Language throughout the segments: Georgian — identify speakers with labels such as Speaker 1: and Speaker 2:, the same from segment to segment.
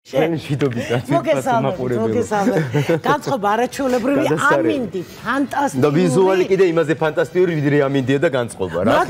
Speaker 1: მოგესალმებით. განწყობა არაჩვეულებრივი ამინდი, ფანტასტიკური.
Speaker 2: და ვიზუალი კიდე იმაზე ფანტასტიკური, ვიდრე ამინდია და განწყობა. რა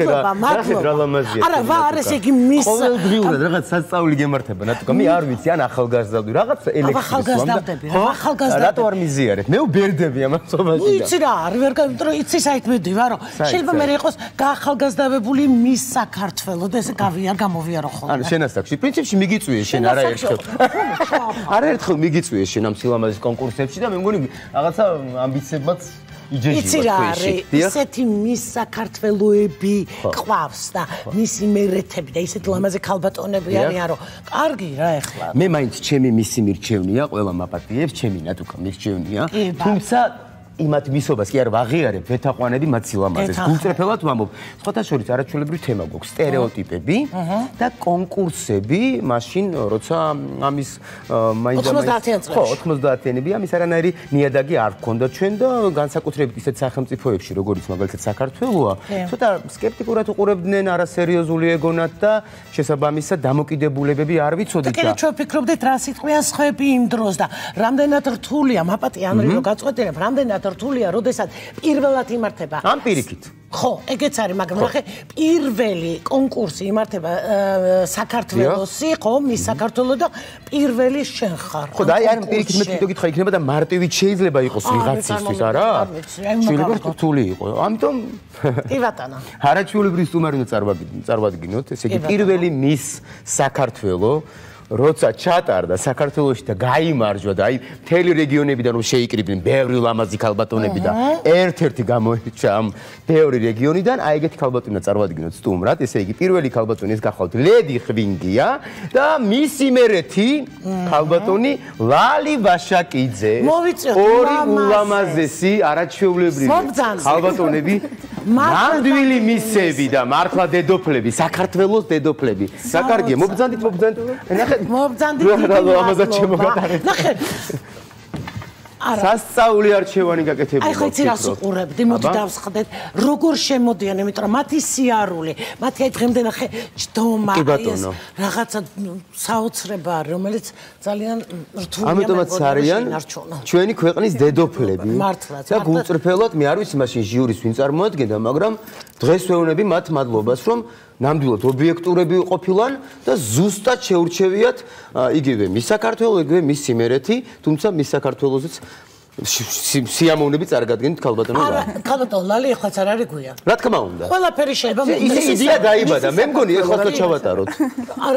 Speaker 2: ლამაზია.
Speaker 1: არა, არ ეს იგი მის
Speaker 2: ყოველდღიურად რაღაც სასწაული გემართება, ნატუკა მე არ ვიცი, ან ახალგაზრდავდი, რაღაც
Speaker 1: ახალგაზრდავდები, ახალგაზრდა.
Speaker 2: რატო არ მიზიარეთ? მე ვბერდები ამას წობაში და.
Speaker 1: იცი რა, არ ვერ გამიტრო, იცი საით მედივარ, რომ შეიძლება მე იყოს გაახალგაზრდავებული მის საქართველოს და ესე გამოვიარო ხოლმე.
Speaker 2: ანუ შენასაკში, პრინციპში მიგიწვიე შენ არაერთხელ. არაერთხელ მიგიწვიე შენ ამ სილამაზის კონკურსებში და მე მგონი რაღაცა ამბიციებმაც იჯეშია.
Speaker 1: იცი რა არის, ისეთი მის საქართველოები ყავს და მისი მერეთები და ისეთი ლამაზი ქალბატონები არიან, რომ კარგი რა ეხლა.
Speaker 2: მე მაინც ჩემი მისი მირჩევნია, ყველა მაპატიებს, ჩემი ნატუკა მირჩევნია, თუმცა იმათ მისობას კი არ ვაღიარებ, ვეთაყვანები მათ სილამაზეს. გულწრფელად ვამბობ, სხვათა შორის არაჩვეულებრივი თემა გვაქვს, სტერეოტიპები და კონკურსები, მაშინ როცა ამის მაინც 90-იანები ამის არანაირი ნიადაგი არ გქონდა ჩვენ და განსაკუთრებით ისეთ სახელმწიფოებში, როგორიც მაგალითად საქართველოა, ცოტა სკეპტიკურად უყურებდნენ, არასერიოზული ეგონათ და შესაბამისად დამოკიდებულებები არ ვიცოდით და
Speaker 1: კიდე ჩვენ ვფიქრობდით რა სიტყვიან სხვები იმ დროს და რამდენად რთულია მაპატი ანრი რომ გაწყვეტინებ, რამდენად რთულია, როდესაც პირველად იმართება.
Speaker 2: ამ პირიქით.
Speaker 1: ხო, ეგეც არის, მაგრამ ნახე, პირველი კონკურსი იმართება საქართველოსი, ხო, მის საქართველოს და პირველი შენ ხარ.
Speaker 2: ხო, და აი არ პირიქით მე თვითონ გითხრა, იქნება და მარტივით შეიძლება იყოს ვიღაცისთვის, არა? შეიძლება რთული იყო. ამიტომ
Speaker 1: კი ბატონო.
Speaker 2: არაჩვეულებრივი სტუმარი უნდა წარვადგინოთ, ესე იგი პირველი მის საქართველოს როცა ჩატარდა საქართველოში და გაიმარჯვა და აი მთელი რეგიონებიდან რომ შეიკრიბნენ ბევრი ლამაზი ქალბატონები და ერთ-ერთი გამოირჩა ამ ბევრი რეგიონიდან აი ეგეთი ქალბატონია წარვადგინოთ სტუმრად, ესე იგი პირველი ქალბატონი ეს გახლავთ ლედი ხვინგია და მისი მერეთი ქალბატონი ლალი ვაშაკიძე. ორი ულამაზესი არაჩვეულებრივი ქალბატონები, ნამდვილი მისები და მართლა დედოფლები, საქართველოს დედოფლები. საკარგია, მობრძანდით.
Speaker 1: მობრძანდით
Speaker 2: ამაზად შემოგატარეთ.
Speaker 1: ნახე.
Speaker 2: სასწაული არჩევანი გაკეთებული.
Speaker 1: აი ხო იცი რას უყურებდი, მოდი დავსხდეთ, როგორ შემოდიან, იმიტომ რომ მათი სიარული, მათი აი დღემდე ნახე ჯდომა, ეს რაღაცა საოცრება არის, რომელიც ძალიან რთულია.
Speaker 2: ამიტომაც არიან ჩვენი ქვეყნის დედოფლები. და გულწრფელად მე არ ვიცი მაშინ ჟიურის ვინ წარმოადგენდა, მაგრამ დღეს ვეუბნები მათ მადლობას, რომ ნამდვილად ობიექტურები ყოფილან და ზუსტად შეურჩევიათ იგივე მის საქართველოს, იგივე მის სიმერეთი, თუმცა მის საქართველოსიც სიამოვნებით წარგადგენთ ქალბატონო ლალი.
Speaker 1: არა, ქალბატონო ლალი ეხლაც არ არის გვიან.
Speaker 2: რა თქმა უნდა.
Speaker 1: ყველაფერი შეიძლება
Speaker 2: ის იდეა დაიბადა, მე მგონი ეხლა ჩავატაროთ.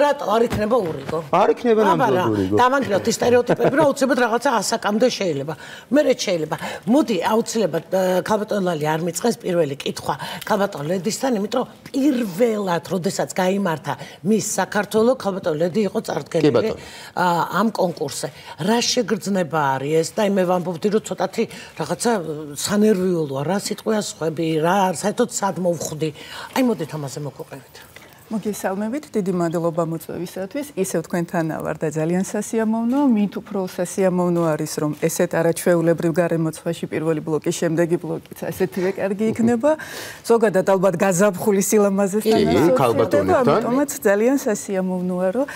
Speaker 1: რატო არ იქნება ურიგო?
Speaker 2: არ იქნება ნამდვილად ურიგო.
Speaker 1: დავანგრიოთ ის სტერეოტიპები, რომ აუცილებლად რაღაცა ასაკამდე შეიძლება. მერე შეიძლება. მოდი აუცილებლად ქალბატონო ლალი არ მიწყეს პირველი კითხვა ქალბატონო ლედისთან, იმიტომ რომ პირველად, როდესაც გაიმართა მის საქართველოს, ქალბატონო ლედი იყო წარდგენილი ამ კონკურსზე. რა შეგრძნება არის ეს და მე ვამბობ რომ ცოტათი რაღაცა სანერვიულოა, რა სიტყვია სხვები, რა საერთოდ სად მოვხვდი. აი მოდით ამაზე მოგვიყევით.
Speaker 3: მოგესალმებით, დიდი მადლობა მოწვევისათვის. ისევ თქვენთან ვარ და ძალიან სასიამოვნოა. მით უფრო სასიამოვნო არის, რომ ესეთ არაჩვეულებრივ გარემოცვაში პირველი ბლოკის შემდეგი ბლოკიც ესეთივე კარგი იქნება. ზოგადად ალბათ გაზაფხული სილამაზესთან
Speaker 2: ქალბატონებთან.
Speaker 3: ამიტომაც ძალიან სასიამოვნოა, რომ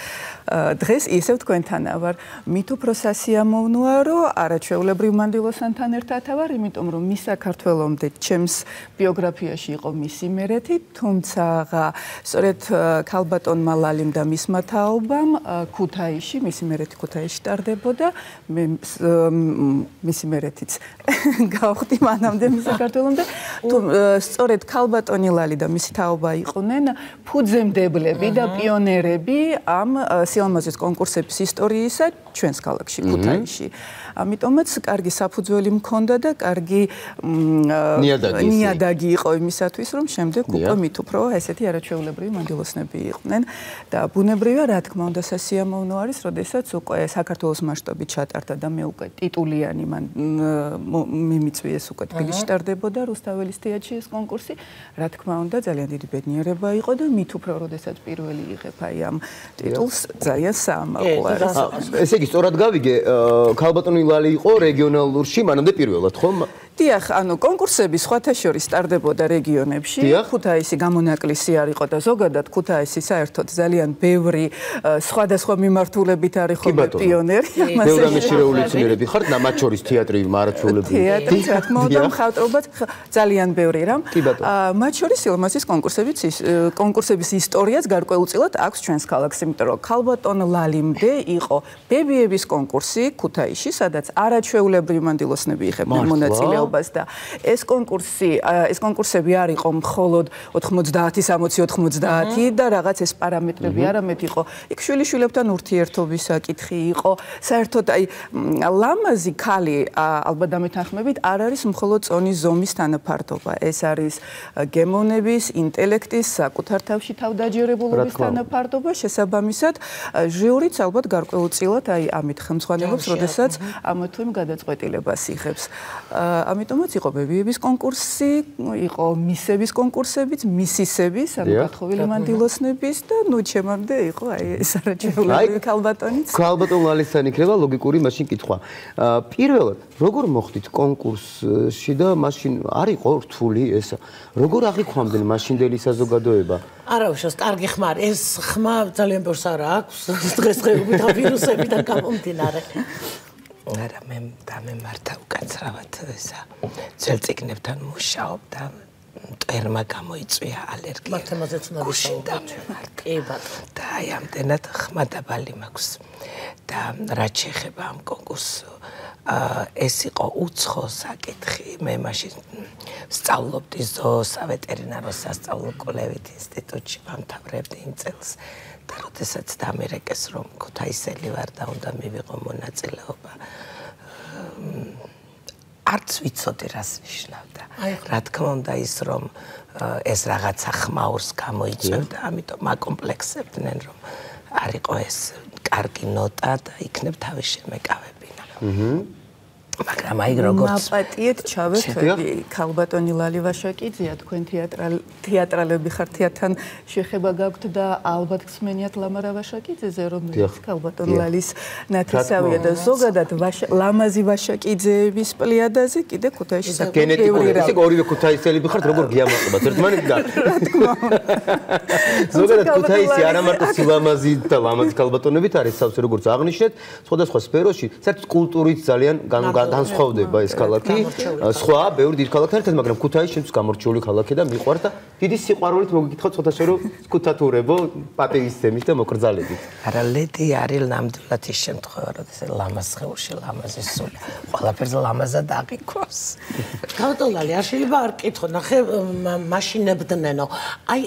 Speaker 3: დღეს ისევ თქვენთან ვარ. მით უფრო სასიამოვნოა, რომ არაჩვეულებრივ მანდილოსთან ერთად ვარ, იმიტომ რომ მის საქართველოსამდე ჩემს ბიოგრაფიაში იყო მისი მერეთი, თუმცა სწორედ ქალბატონმა ლალიმ და მისმა თაობამ ქუთაისში, მისი მერეთი ქუთაისში ტარდებოდა, მე მისი მერეთიც გავხდი მანამდე მის საქართველოსამდე, სწორედ ქალბატონი ლალი და მისი თაობა იყვნენ ფუძემდებლები და პიონერები ამ სილამაზის კონკურსების ისტორიისა ჩვენს ქალაქში ქუთაისში. ამიტომაც კარგი საფუძველი მქონდა და კარგი ნიადაგი იყო იმისათვის, რომ შემდეგ უკვე მით უფრო ესეთი არაჩვეულებრივი მანდილოსნები იყვნენ და ბუნებრივია, რა თქმა უნდა, სასიამოვნო არის, როდესაც უკვე საქართველოს მასშტაბით ჩატარდა და მე უკვე ტიტულიანი მიმიწვიეს უკვე თბილისში ტარდებოდა რუსთაველის თეატრში ეს კონკურსი, რა თქმა უნდა, ძალიან დიდი ბედნიერება იყო და მით უფრო როდესაც პირველი იღებ აი ამ ტიტულს, ძალიან საამაყო არის.
Speaker 2: ესე იგი, სწორად გავიგე, ქალბატონი ლალი იყო რეგიონალურში, მანამდე პირველად, ხო?
Speaker 3: დიახ, ანუ კონკურსები სხვათა შორის სტარდებოდა რეგიონებში. ქუთაისი გამონაკლისი არ იყო და ზოგადად ქუთაისი საერთოდ ძალიან ბევრი სხვადასხვა მიმართულებით არ იყო პიონერი.
Speaker 2: ბევრი ამის შეუძლებლობები ხართ, მათ შორის თეატრი მარაცვლებლები.
Speaker 3: თეატრი, რა თქმა უნდა, მხატვრობაც ძალიან ბევრი რამ. მათ შორის ილმასის კონკურსების ისტორიაც გარკვეულწილად აქვს ჩვენს ქალაქს, იმიტომ რომ ქალბატონ ლალიმდე იყო ბებიების კონკურსი ქუთაისში, სადაც არაჩვეულებრივი მანდილოსნები იღებდნენ მონაწილეობას და ეს კონკურსები არ იყო მხოლოდ 90-60-90 და რაღაც ეს პარამეტრები არამედ იყო. იქ შვილიშვილებთან ურთიერთობის საკითხი იყო. საერთოდ აი ლამაზი ქალი ალბათ დამეთანხმებით არ არის მხოლოდ წონის ზომის თანაფარდობა. ეს არის გემოვნების, ინტელექტის, საკუთარ თავში თავდაჯერებულობის თანაფარდობა. შესაბამისად, ჟიურიც ალბათ გარკვეულწილად აი ამით ხელმძღვანელობს, როდესაც ამ თუ იმ გადაწყვეტილებას იღებს. ამიტომაც იყო ბებიების კონკურსი, იყო მისების კონკურსებიც, მისისების, ანუ გათხოვილი მანდილოსნების და ნუ ჩემამდე იყო აი ეს არაჩვეულებრივი ქალბატონიც.
Speaker 2: ქალბატონ ლალისთან იქნება ლოგიკური მაშინ კითხვა. პირველად, როგორ მოხდით კონკურსში და მაშინ არ იყო რთული ეს? როგორ აღიქვამდნენ მაშინდელი საზოგადოება?
Speaker 1: არა უშავს, კარგი ხმა. ეს ხმა ძალიან ბევრს არ აქვს დღესდღეობით და ვირუსებიდან გამომდინარე.
Speaker 4: არა მე დამემართა უკაცრავად ისა ძელწიგნებთან მუშაობ და მტერმა გამოიწვია ალერგია.
Speaker 1: მათემატიკაც უნდა
Speaker 4: ვისაუბროთ. კი ბატონო. და აი ამდენად ხმა დაბალი მაქვს. და რაც შეეხება ამ კონკურსს ეს იყო უცხო საკითხი. მე მაშინ სწავლობდი ზოოსავეტერინარო სასწავლო კვლევით ინსტიტუტში ვამთავრებდი იმ წელს. და როდესაც დამერეკეს რომ ქუთაისელი ვარ და უნდა მივიღო მონაწილეობა არც ვიცოდი რას ნიშნავდა. რა თქმა უნდა ის რომ ეს რაღაცა ხმაურს გამოიწვევდა, ამიტომ მაკომპლექსებდნენ რომ არ იყო ეს კარგი ნოტა და იქნებ თავის შემეკავებინა. მაგრამ აი როგორც
Speaker 3: მაპატიეთ ჩავერთვები ქალბატონი ლალი ვაშაკიძეა, თქვენ თეატრალები ხართ, თეატრთან შეხება გაქვთ და ალბათ გსმენიათ ლამარა ვაშაკიძეზე, რომელიც ქალბატონ ლალის ნათესავია და ზოგადად ლამაზი ვაშაკიძეების პლიადაზე კიდე ქუთაისში
Speaker 2: გენეტიკური ისე ორივე ქუთაისელები ხართ, როგორ გიამაყობთ ერთმანეთთან?
Speaker 3: რა თქმა უნდა.
Speaker 2: ზოგადად ქუთაისი არა მარტო სილამაზი და ლამაზი ქალბატონებით არის სავსე, როგორც აღნიშნეთ, სხვადასხვა სფეროში, საერთოდ კულტურით ძალიან განსხვავდება ეს ქალაქი. სხვა ბევრი დიდ ქალაქთან ერთად, მაგრამ ქუთაისი შემთხვევით გამორჩეული ქალაქი და მიყვართ და დიდი სიყვარულით მოგიკითხოთ სხვადასხვა რომ ქუთათურებო პატივისცემით და მოკრძალებით.
Speaker 4: არა ლედი არის ნამდვილად ის შემთხვევა, როდესაც ლამაზ ხეულში ლამაზი სული. ყველაფერზე ლამაზად აღიქვას.
Speaker 1: ქალბატონალი არ შეიძლება არ კითხო, ნახე მაშინებდნენო. აი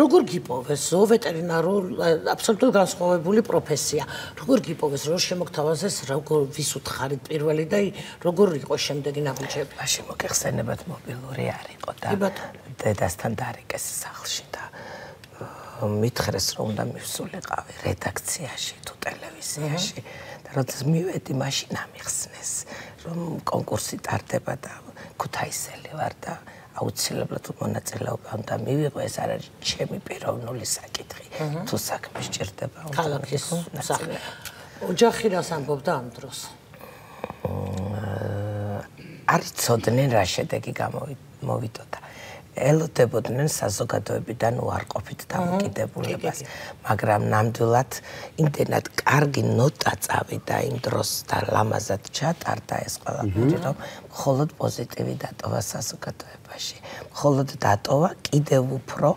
Speaker 1: როგორ გიპოვეს ზოოვეტერინარო აბსოლუტურად განსხვავებული პროფესია. როგორ გიპოვეს, როგორ შემოგთავაზეს, როგორ ვის უთხარით პირველი და როგორ იყო შემდეგი ნაბიჯები?
Speaker 4: მაშინ მოგეხსენებათ მობილური არ იყო და დედასთან დარეკეს სახლში და მითხრეს რომ უნდა მივსულიყავი რედაქციაში თუ ტელევიზიაში და როდესაც მივედი მაშინ ამიხსნეს რომ კონკურსი ტარდება და ქუთაისელი ვარ და აუცილებლად მონაწილეობა უნდა მივიღო. ეს არ არის ჩემი პიროვნული საკითხი. თუ საქმე სჭირდება
Speaker 1: ქალაქის საქმე. ოჯახი რას ამბობდა ამ დროს?
Speaker 4: არ იცოდნენ რა შედეგი გამოვიდოდა. ელოდებოდნენ საზოგადოებიდან უარყოფით დამოკიდებულებას, მაგრამ ნამდვილად იმდენად კარგი ნოტა წავიდა იმ დროს და ლამაზად ჩატარდა ეს ყველაფერი, რომ მხოლოდ პოზიტივი დატოვა საზოგადოებაში. მხოლოდ დატოვა კიდევ უფრო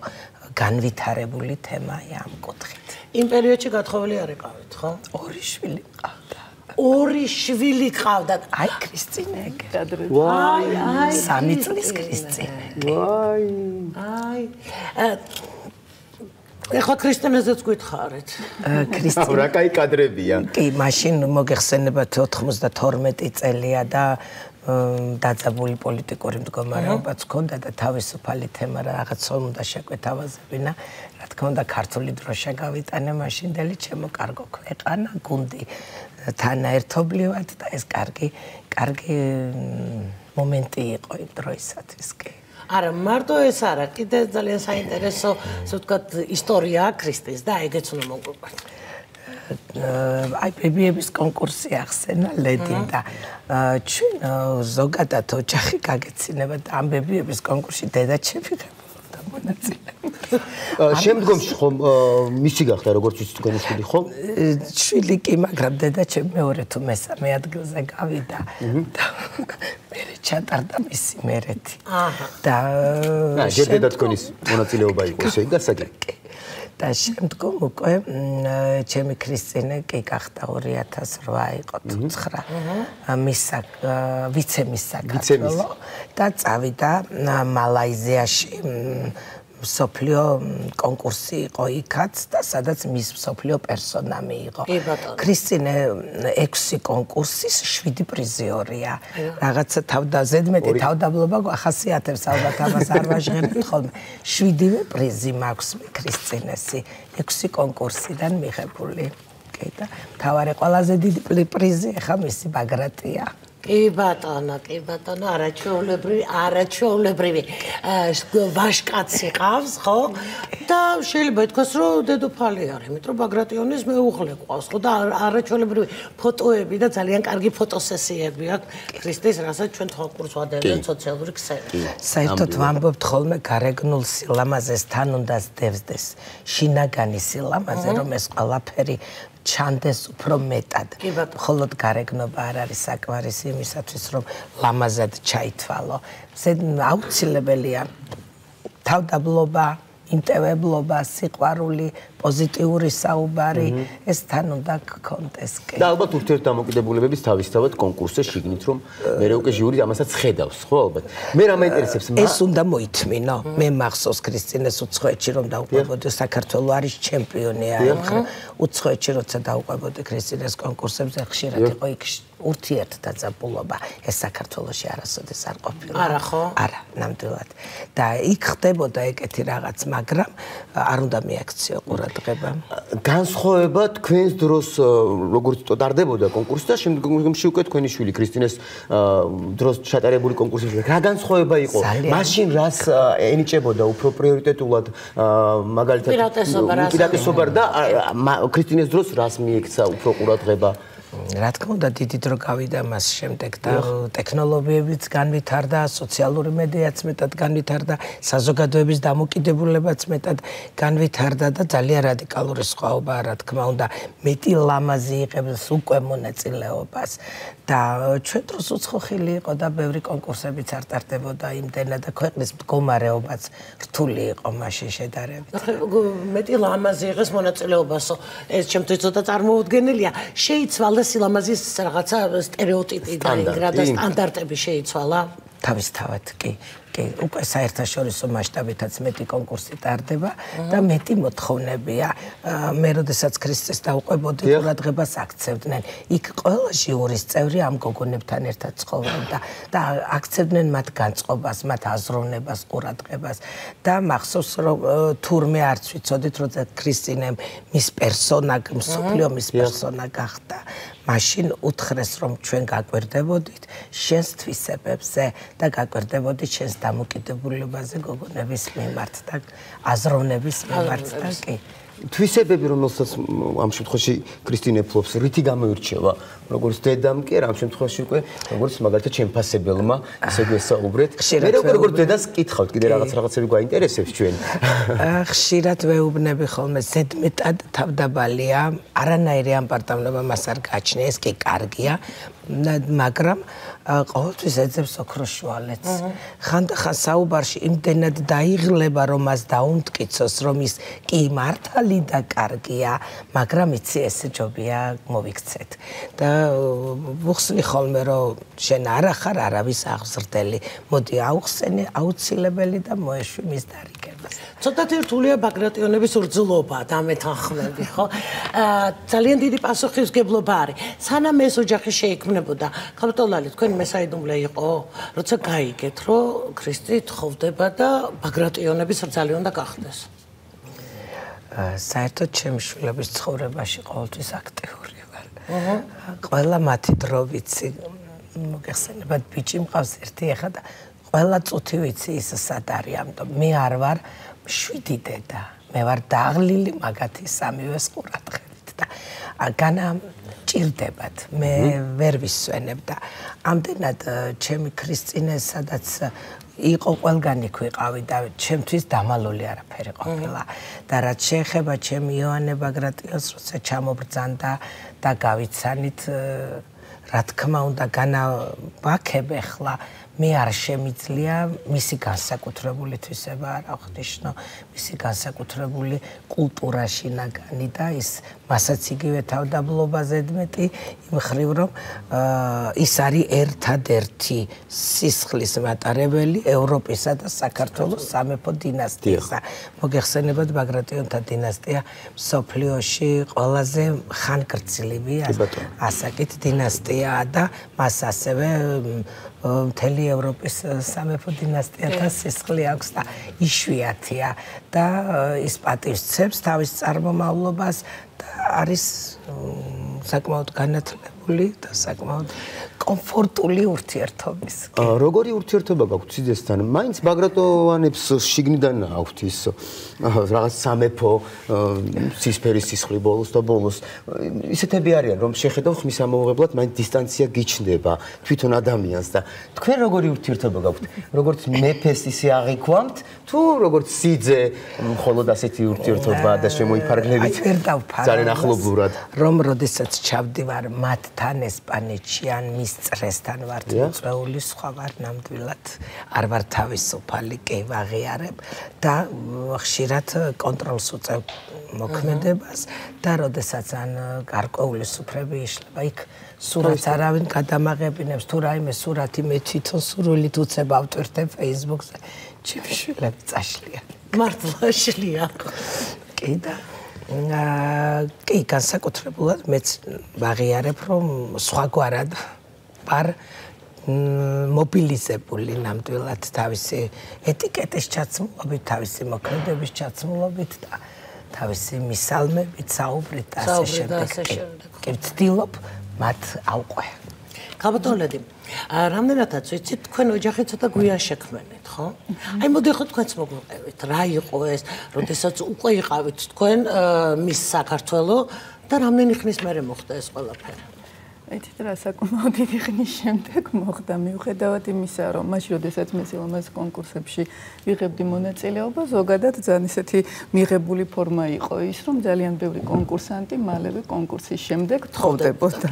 Speaker 4: განვითარებული თემაა ამ კუთხით.
Speaker 1: იმ პერიოდში გათხოვილი არ იყავით, ხო?
Speaker 4: ორი შვილი მყავდა.
Speaker 1: ორი შვილი ყავდათ.
Speaker 4: აი ქრისტინეგე.
Speaker 1: ვაი,
Speaker 4: 3 წლის ქრისტინეგე.
Speaker 2: ვაი.
Speaker 1: აი. ეხლა ქრისტინეზეც გითხარით.
Speaker 4: ქრისტინე.
Speaker 2: რა кай კადრებია.
Speaker 4: კი, მაშინ მოგეხსენებათ 92 წელია და დაძაბული პოლიტიკური მდგომარეობაც ჰქონდა და თავისუფალი თემა რაღაც უნდა შეკვეთავაზებინა. რა თქმა უნდა, ქართული დროშა გავიტანე მაშინდელი ჩემო კარგო ქვეყანა, გუნდი თანაერთობლივად და ეს კარგი მომენტი იყო იმ დროისათვის კი.
Speaker 1: არა, მარტო ეს არა, კიდე ძალიან საინტერესო, ასე ვთქვათ, ისტორია ქრისტეს და ეგეც უნდა მოგყვეთ.
Speaker 4: აი ბებიების კონკურსი ახსენა ლედინ და ჩვენ ზოგადად ოჯახი გაგეცინება და ამ ბებიების კონკურსში დედაჩემი და მონაწილეობდა.
Speaker 2: შემდგომში ხომ მისი გახდა როგორც ის თქვენი შვილი ხო?
Speaker 4: შვილი კი, მაგრამ დედაჩემი მეორე თუ მესამე ადგილზე გავიდა და მე ჩატარდა მისი მერეთი. და
Speaker 2: ჯერ დედა თქვენის მონაწილეობა იყო ესე იგი გასაგები.
Speaker 4: და შემდგომ უკვე ჩემი ქრისტინე კი გახდა 2008 იყო თუ 9 ვიცემის საქართველო და წავიდა მალაიზიაში სოფლიო კონკურსი იყო იქაც და სადაც მის სოფლიო პერსონა მიიღო. ქრისტინე 6 კონკურსის 7 პრიზიორია. რაღაცა ზედმეტი თავდაბლობა ახასიათებს ალბათ ამას არ ვაჟღერებთ ხოლმე. 7-ვე პრიზი მაქვს მე ქრისტინესი 6 კონკურსიდან მიღებული. კი და თავარი ყველაზე დიდი პრიზი ახლა მისი ბაგრატია.
Speaker 1: კი ბატონო, არაჩვეულებრივი ვაშკაცი ყავს, ხო? და შეიძლება ითქვას, რომ დედოფალი არის, იმიტომ რომ ბაგრატიონის მეუღლე ყავს, ხო? და არაჩვეულებრივი ფოტოები და ძალიან კარგი ფოტოსესიები აქვს ქრისტეს, რასაც ჩვენ თვალყურს ვადევნებთ სოციალური ქსელში.
Speaker 4: საერთოდ ვამბობთ ხოლმე გარეგნულ სილამაზეს თან უნდა სდევსდეს. შინაგანი სილამაზე, რომ ეს ყველაფერი ჩანდეს უფრო მეტად. მხოლოდ გარეგნობა არ არის საკმარისი იმისათვის, რომ ლამაზად ჩაითვალო. აუცილებელია თავდაბლობა, ინტევებლობა, სიყვარული, პოზიტიური საუბარი, ეს თან უნდა გქონდეს.
Speaker 2: და ალბათ ურთიერთდამოკიდებულებების თავისთავად კონკურსზე შიგნით, რომ მე უკვე ჟიური ამასაც ხედავს, ხო ალბათ. მე რა მაინტერესებს
Speaker 4: ეს უნდა მოითმინო. მე მახსოვს ქრისტინეს უცხოეთში რომ დაუყვებოდი, საქართველო არის ჩემპიონი ახლა. უცხოეთში როცა დაუყვებოდი ქრისტინეს კონკურსებზე, ხშირად იყო იქ ურთიერთდაძაბულობა. ეს საქართველოში არასოდეს არ ყოფილა.
Speaker 1: არა ხო?
Speaker 4: არა, ნამდვილად. და იქ ხდებოდა ეგეთი რაღაც, მაგრამ არ უნდა მიაქციო ყურადღება.
Speaker 2: განსხვავება თქვენს დროს როგორც ტარდებოდა კონკურსი და შემდგომში უკვე თქვენი შვილი ქრისტინეს დროს ჩატარებული კონკურსებში რა განსხვავება იყო? მაშინ რას ენიჭებოდა უფრო პრიორიტეტულად მაგალითად უპირატესობა და ქრისტინეს დროს რას მიექცა უფრო ყურადღება?
Speaker 4: რა თქმა უნდა, დიდი დრო გავიდა მას შემდეგ და ტექნოლოგიებიც განვითარდა, სოციალური მედიაც მეტად განვითარდა, საზოგადოების დამოკიდებულებაც მეტად განვითარდა და ძალიან რადიკალური სხვაობაა, რა თქმა უნდა, მეტი ლამაზი იღებს უკვე მონაწილეობას და ჩვენ დროს უცხოხილი იყო და ბევრი კონკურსებიც არ ტარდებოდა იმდენად და ქვეყნის მდგომარეობაც რთული იყო მაშინ შედარებით.
Speaker 1: მეტი ლამაზი იღებს მონაწილეობასო, ეს ჩემთვის ცოტა წარმოუდგენელია. შეიცვალა სილამაზის რაღაცა სტერეოტიპი დაინგრა და სტანდარტები შეიცვალა?
Speaker 4: თავისთავად კი. უკვე საერთაშორისო მასშტაბითაც მეტი კონკურსი ტარდება და მეტი მოთხოვნებია. მე როდესაც ქრისტეს დაუყვებოდი, ყურადღებას აქცევდნენ. იქ ყველა ჟიურის წევრი ამ გოგონებთან ერთად ცხოვრობდა და აქცევდნენ მათ განწყობას, მათ აზროვნებას, ყურადღებას და მახსოვს რომ თურმე არც ვიცოდით, როცა ქრისტინემ მის პერსონა, მსოფლიო მის პერსონა გახდა. მაშინ უთხრეს რომ ჩვენ გაკვირდებოდით შენს თვისებებზე და გაკვირდებოდით შენს დამოკიდებულებაზე გოგონების მიმართ და აზროვნების მიმართ და კი
Speaker 2: თვისებები რომელსაც ამ შემთხვევაში ქრისტინე ფლობს რითი გამოირჩევა როგორც დედამ კი ამ შემთხვევაში უკვე როგორც მაგალითად ჩემფასებელმა ესე გვესაუბრეთ მე როგორც დედას კითხავთ კიდე რაღაცები გვაინტერესებს ჩვენ
Speaker 4: ხშირად ვეუბნები ხოლმე ზედმეტად თავდაბალია არანაირი ამპარტავნება მას არ გააჩნია ეს კი კარგია მაგრამ ყოველთვის ეძებს ოქროს შუალედს. ხანდახან საუბარში იმდენად დაიღლება, რომ მას დაუმტკიცოს, რომ ის კი მართალი და კარგია, მაგრამ იცი ესე ჯობია მოვიქცეთ. და ვუხსნი ხოლმე, რომ შენ არ ახარ არავის აღზრდელი. მოდი აუხსენე, აუცილებელი და მოეშვი მის დარიგებას.
Speaker 1: ცოტათი რთულია ბაგრატიონების ურძლობა და მეთანხმები, ხო? ძალიან დიდი პასუხისმგებლობა არის. სანამ ეს ოჯახი შეიქმნებოდა, ხალხტოლალი თქვენ მესაიდუმლე იყო, როცა გაიგეთ, რომ ქრისტე თხოვდება და ბაგრატიონების რძალი უნდა გახდეს.
Speaker 4: საერთოდ ჩემი შვილების ცხოვრებაში ყოველთვის აქტიური ვარ. ყველა მათი დრო ვიცი, მოგეხსენებათ, ბიჭი მყავს ერთი ახლა და ყველა წუთი ვიცი ის სად არის, ამიტომ მე არ ვარ 7 დედა. მე ვარ დაღლილი მაგათი სამივეს ყურადღებით და განა ჭირდებათ მე ვერ ვისვენებ და ამდენად ჩემი ქრისტინე სადაც იყო ყველგანი ქვიყავი და ჩემთვის დამალული არაფერი ყოფილა და რაც შეეხება ჩემი იოანე ბაგრატიონს როცა ჩამობრძანდა და გავიცანით რა თქმა უნდა განავაქებ ახლა მე არ შემიძლია მისი განსაკუთრებული თვისება არ აღნიშნო მისი განსაკუთრებული კულტურაში ნაგანი და ის მასაც იგივე თავდაბლობაზე მეტი იმ ხრივ რომ ის არის ერთადერთი სისხლის მატარებელი ევროპისა და საქართველოს სამეფო დინასტიისა მოგეხსენებათ ბაგრატიონთა დინასტია მსოფლიოში ყველაზე ხანგრძლივი ასაკით დინასტიაა და მას ასევე მთელი ევროპის სამეფო დინასტიათა სისხლი აქვს და იშვიათია და ის პატივსცემს თავის წარმომავლობას და არის საკმაოდ განათლებული და საკმაოდ კომფორტული ურთიერთობის.
Speaker 2: როგორი ურთიერთობა გაქვთ სიძესთან? მაინც ბაგრატოვანებს შიგნიდან აქვთ ის რაღაც სამეფო სისფერის სისხლი ბოლოს და ბოლოს ისეთები არიან რომ შეხედავ ხმის ამოუღებლად მაინც დისტანცია გიჩნდება თვითონ ადამიანს და თქვენ როგორი ურთიერთობა გაქვთ? როგორც მეფეს ისე აღიქვამთ თუ როგორც სიძე მხოლოდ ასეთი ურთიერთობა და შემოიფარგლებით ძალიან ახლობლურად
Speaker 4: რომ როდესაც ჩავდივარ მათთან ესპანეთში ან მის წრესთან ვარ წვეული სხვა ვარ ნამდვილად არ ვარ თავისუფალი კი ვაღიარებ და ხშირად კონტროლს უწევ მოქმედებას და როდესაც ან გარკვეული სუფრები იშლება იქ სურათს არავინ გადამაღებინებს თუ რაიმე სურათი მე თვითონ სურვილით უცებ ავტვირთებ Facebook-ზე ჩემი შვილები წაშლია
Speaker 1: მართლა შლია
Speaker 4: კი და კი განსაკუთრებულად მეც ვაღიარებ რომ სხვაგვარად ვარ მობილიზებული ნამდვილად თავისი ეტიკეტის ჩაცმულობით, თავისი მოქმედების ჩაცმულობით და თავისი მისალმებით, საუბრით და ასე შემდეგ. კი ვცდილობ მათ ავყვე.
Speaker 1: გაბატონლედი, რამდენადაც ვიცით, თქვენ ოჯახი ცოტა გვიან შექმნით, ხო? აი მოდი ხო თქვენც მოგვიყევით, რა იყო ეს, როდესაც უკვე იყავით თქვენ მის საქართველო და რამდენი ხნის მერე მოხდა ეს ყველაფერი?
Speaker 3: ეთით რა საკმაოდ დიდი ხნის შემდეგ მოხდა მიუხედავად იმისა რომ მაშინ როდესაც მე სილამაზის კონკურსებში ვიღებდი მონაწილეობა ზოგადად ძალიან ისეთი მიღებული ფორმა იყო ის რომ ძალიან ბევრი კონკურსანტი მალევე კონკურსის შემდეგ თხოვდებოდა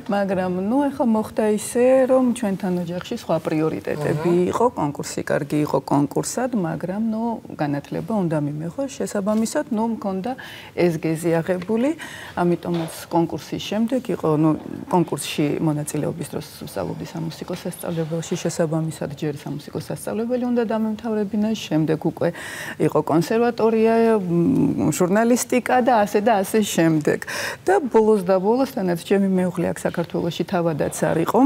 Speaker 3: მაგრამ ნუ ახლა მოხდა ისე რომ ჩვენთან ოჯახში სხვა პრიორიტეტები იყო კონკურსი კარგი იყო კონკურსად მაგრამ ნუ განათლება უნდა მიმეღო შესაბამისად ნუ მქონდა ეს გეზი აღებული ამიტომაც კონკურსის შემდეგ იყო ნუ კონკურსში მონაწილეობის დროს ვსწავლობდი სამუსიკო სასწავლებელში შესაბამისად ჯერ სამუსიკო სასწავლებელი უნდა დამემთავრებინა შემდეგ უკვე იყო კონსერვატორია ჟურნალისტიკა და ასე შემდეგ და ბოლოს თანაც ჩემი მეუღლე აქ საქართველოში თავადაც არ იყო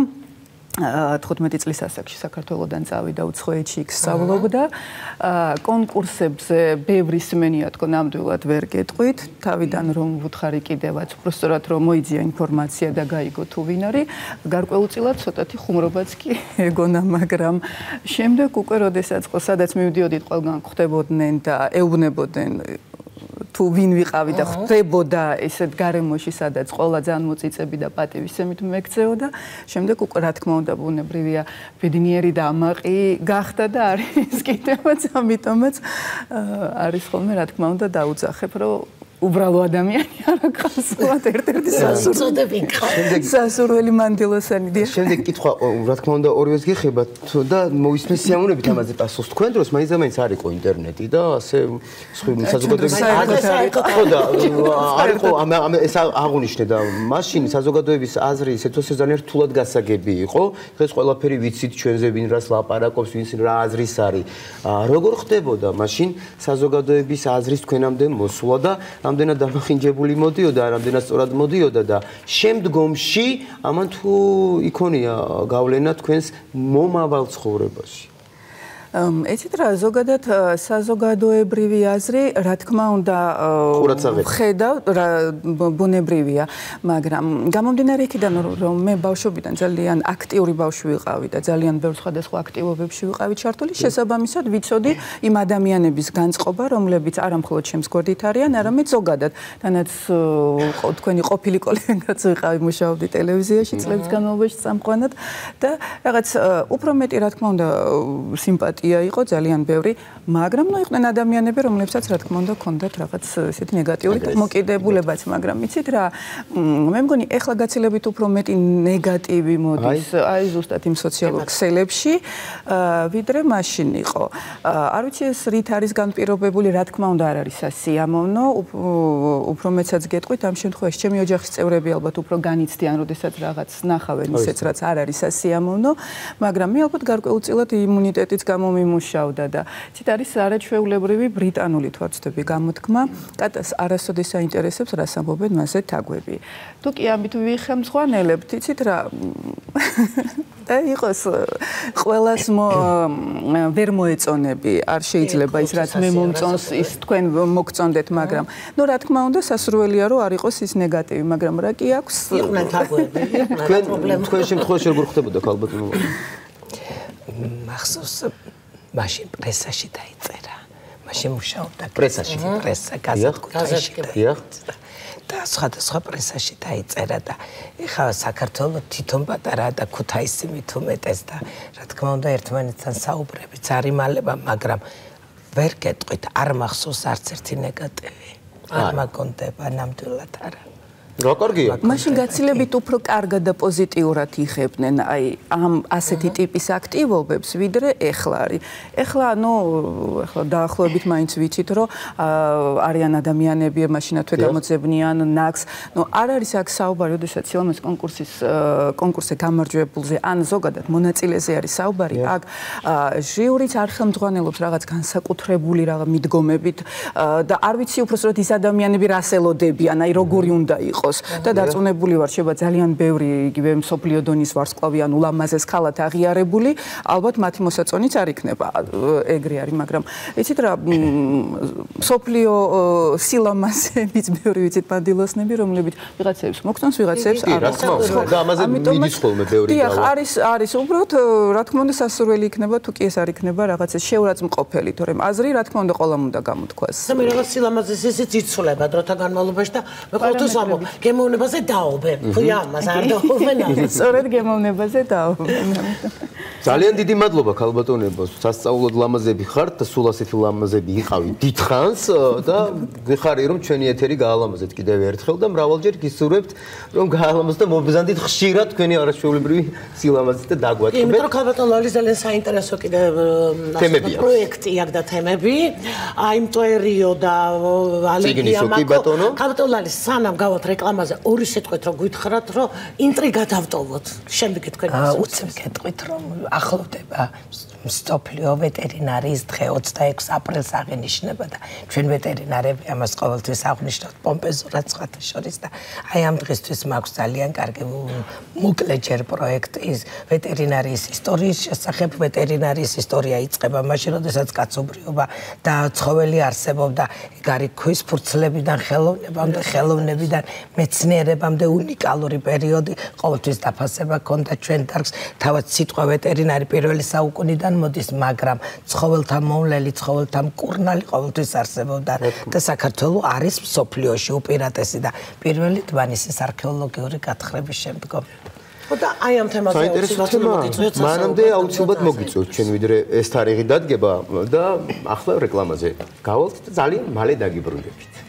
Speaker 3: 15 წლის ასაკში საქართველოდან წავიდა უცხოეთში იქ სწავლობდა კონკურსებზე ბევრი სმენია თქო ნამდვილად ვერ გეტყვით თავიდან რომ ვუთხარი კიდევაც უბრალოდ რომ მოიძია ინფორმაცია და გაიგო თუ ვინ არის გარკვეულწილად ცოტათი ხუმრობაც კი ეგონა მაგრამ შემდეგ უკვე როდესაც ყო სადაც მივდიოდით ყველგან ხვდებოდნენ და ეუბნებოდნენ თუ ვინ ვიყავი და ხვდებოდა ესეთ გარემოში სადაც ყველა ძალიან მოწიწები და პატივისცემით მეკცეოდა შემდეგ უკვე რა თქმა უნდა ბუნებრივია ბედნიერი და ამაყი გახდა და არის კიდევაც ამიტომაც არის ხოლმე რა თქმა უნდა დაუძახებ რომ უბრალო ადამიანი არ აქვს ერთ-ერთი სასურველი მანდილოსანი დიახ
Speaker 2: შემდეგ კითხვა რა თქმა უნდა ორივეს გიხებათ და მოვისმენ სიამოვნებით ამაზე პასუხს თქვენ დროს მაინც არ იყო ინტერნეტი და ასე საზოგადოების ხო და არ იყო ეს აღუნიშნე და მაშინ საზოგადოების აზრი ისეთოსე ძალიან რთულად გასაგები იყო დღეს ყველაფერი ვიცით ჩვენზე ვინ რას ლაპარაკობს ვინ რა აზრის არის როგორ ხდებოდა მაშინ საზოგადოების აზრის თქვენამდე მოსვლა და რამდენად დამახინჯებული მოდიოდა, რამდენად სწორად მოდიოდა და შემდგომში ამან თუ იქონია გავლენა თქვენს მომავალ ცხოვრებაში.
Speaker 3: ეცით რა ზოგადად საზოგადოებრივი აზრი რა თქმა უნდა ხედავ რა ბუნებრივია მაგრამ გამომდინარე იქიდან რომ მე ბავშვობიდან ძალიან აქტიური ბავშვი ვიყავი და ძალიან ბევრ სხვადასხვა აქტივობებში ვიყავი ჩართული შესაბამისად ვიცოდი იმ ადამიანების განწყობა რომლებიც არა მხოლოდ ჩემს გვერდით არიან არამედ ზოგადად თანაც თქვენი ყოფილი კოლეგაც ვიყავი მუშაობდი ტელევიზიაში წლების განმავლობაში წამყვანად და რაღაც უფრო მეტი რა თქმა უნდა სიმპათია იყო ძალიან ბევრი, მაგრამ იყვნენ ადამიანები, რომლებსაც რა თქმა უნდა ჰქონდათ რაღაც ესეთი ნეგატიური მოკიდებულებაც, მაგრამ იცით რა, მე მგონი ეხლა გაცილებით უფრო მეტი ნეგატივი მოდის აი ზუსტად იმ სოციალურ ქსელებში, ვიდრე მაშინ იყო. არ ვიცი ეს რით არის განპირობებული, რა თქმა უნდა არ არის სასიამოვნო, უფრო მეცაც გეტყვით ამ შემთხვევაში ჩემი ოჯახის წევრები ალბათ უფრო განიცდიან, როდესაც რაღაც ნახავენ ისეც რაც არ არის სასიამოვნო, მაგრამ მე ალბათ გარკვეულწილად იმუნიტეტიც გამომიმუშავდა და ცით არის არაჩვეულებრივი ბრიტანული თუ არ ვცდები გამოთქმა, კატას არასოდეს აინტერესებს რას ამბობენ მასზე თაგვები. თუ კი ამით ვიხემძღვანელებთ, იცით რა და იყოს ყველას ვერ მოეწონები, არ შეიძლება ის რაც მე მომწონს ის თქვენ მოგწონდეთ, მაგრამ ნუ რა თქმა უნდა სასურველია რომ არ იყოს ის ნეგატივი, მაგრამ რა კი აქვს
Speaker 1: იყვნენ თაგვები, იყვნენ პრობლემა.
Speaker 5: თქვენ შემთხვევაში როგორ ხდებოდა ალბათ
Speaker 4: მახსოვს მაშინ პრესაში დაიწერა. მაშინ მუშაობდა პრესა გაზეთაში და სხვადასხვა პრესაში დაიწერა და ეხლა საქართველოს თვითონ პატარა და ქუთაისი მით უმეტეს და რა თქმა უნდა ერთმანეთთან საუბრებიც არ იმალება, მაგრამ ვერ გეტყვით, არ მახსოვს არც ერთი ნეგატივი. არ მაგონდება ნამდვილად არა.
Speaker 5: რა კარგია.
Speaker 3: მაშინ გაცილებით უფრო კარგად და პოზიტიურად იხებდნენ აი ამ ასეთი ტიპის აქტივობებს, ვიდრე ეხლა არის. ეხლა ეხლა დაახლოებით მაინც ვიცით, რომ არიან ადამიანები, მაშინათვე გამოძებნიან ნაკს. არ არის აქ საუბარი, როდესაც სილამაზის კონკურსზე გამარჯვებულზე, ან ზოგადად მონაწილეზე არის საუბარი, აქ ჟიურიც არ ხელმძღვანელობს რაღაც განსაკუთრებული რაღაც მიდგომებით და არ ვიცი უბრალოდ ის ადამიანები რას ელოდებიან, აი როგორი უნდა იყოს. და დარწმუნებული ვარ, შეიძლება ძალიან ბევრი იგივე მსოფლიო დონის ვარსკვლავი ან ულამაზეს ქალად აღიარებული, ალბათ მათი მოსაწონიც არ იქნება ეგრე არის, მაგრამ იცით რა, მსოფლიო სილამაზების ბევრი ვიცით პანდილოსნები, რომლებიც ვიღაცებს მოგწონს, ვიღაცებს არ.
Speaker 5: რა თქმა უნდა, და ამაზე მიდის ხოლმე ბევრი დავა.
Speaker 3: დიახ, არის უბრალოდ რა თქმა უნდა სასურველი იქნება, თუ კი ეს არ იქნება რაღაცა შეურაცხმყოფელი, თორემ აზრი რა თქმა უნდა ყველამ უნდა გამოთქვას.
Speaker 1: მე რაღაც სილამაზეს ისიც იცვლება დროთა განმავლობაში და მე ყოველთვის ვამბობ გემოვნებაზე დაობენ. თუ ამას არ დაობენ,
Speaker 3: სწორედ გემოვნებაზე დაობენ.
Speaker 5: ძალიან დიდი მადლობა ქალბატონებო, სასწაულად ლამაზები ხართ და სულ ასეთი ლამაზები იყავით დიდხანს და გიხარი რომ ჩვენი ეთერი გაალამაზეთ კიდევ ერთხელ და მრავალჯერ გისურვებთ რომ გაალამაზოთ და მობზანდით ხშირად თქვენი არაჩვეულებრივი სილამაზით და დაგვაწყობთ.
Speaker 1: იმიტომ რომ ქალბატონ ლალის ძალიან საინტერესო კიდევ პროექტი აქვს და თემები. აი მტვერიო და ალეგია მაკო. ქალბატონ ლალის სანამ გავთ რეკლამაზე ორი სიტყვით რომ გითხრათ რომ ინტრიგა დავტოვოთ. შემდეგი თქვენ
Speaker 4: უცებ გეტყვით რომ ახლოვდება მსოფლიო ვეტერინარიის დღე 26 აპრილს აღინიშნება და ჩვენ ვეტერინარები ამას ყოველთვის აღვნიშნავთ პომპეზურად სხვათა შორის და აი ამ დღისთვის მაქვს ძალიან კარგი მოკლე ჯერ პროექტი ვეტერინარიის ისტორიის შესახებ. ვეტერინარიის ისტორია იწყება მაშინ, როდესაც კაცობრიობა და ცხოველი არსებობდა. ეგ არის ქვის ფურცლებიდან ხელოვნებიდან მეცნიერებამდე უნიკალური პერიოდი. ყოველთვის დაფასება ჰქონდა ჩვენ დარგს. თავად სიტყვა ვეტერინარი პირველი საუკუნიდან მოდის, მაგრამ ცხოველთა მოვლელი, ცხოველთა მკურნალი ყოველთვის არსებობდა და საქართველოს არის მსოფლიოში უპირატესი და პირველი დმანისის არქეოლოგიური გათხრების შემდგომ.
Speaker 1: და აი ამ თემაზე
Speaker 5: აუცილებლად მანამდე აუცილებლად მოგიწევთ ჩვენ ვიდრე ეს თარიღი დადგება და ახლა რეკლამაზე გავალთ და ძალიან მალე დაგიბრუნდებით.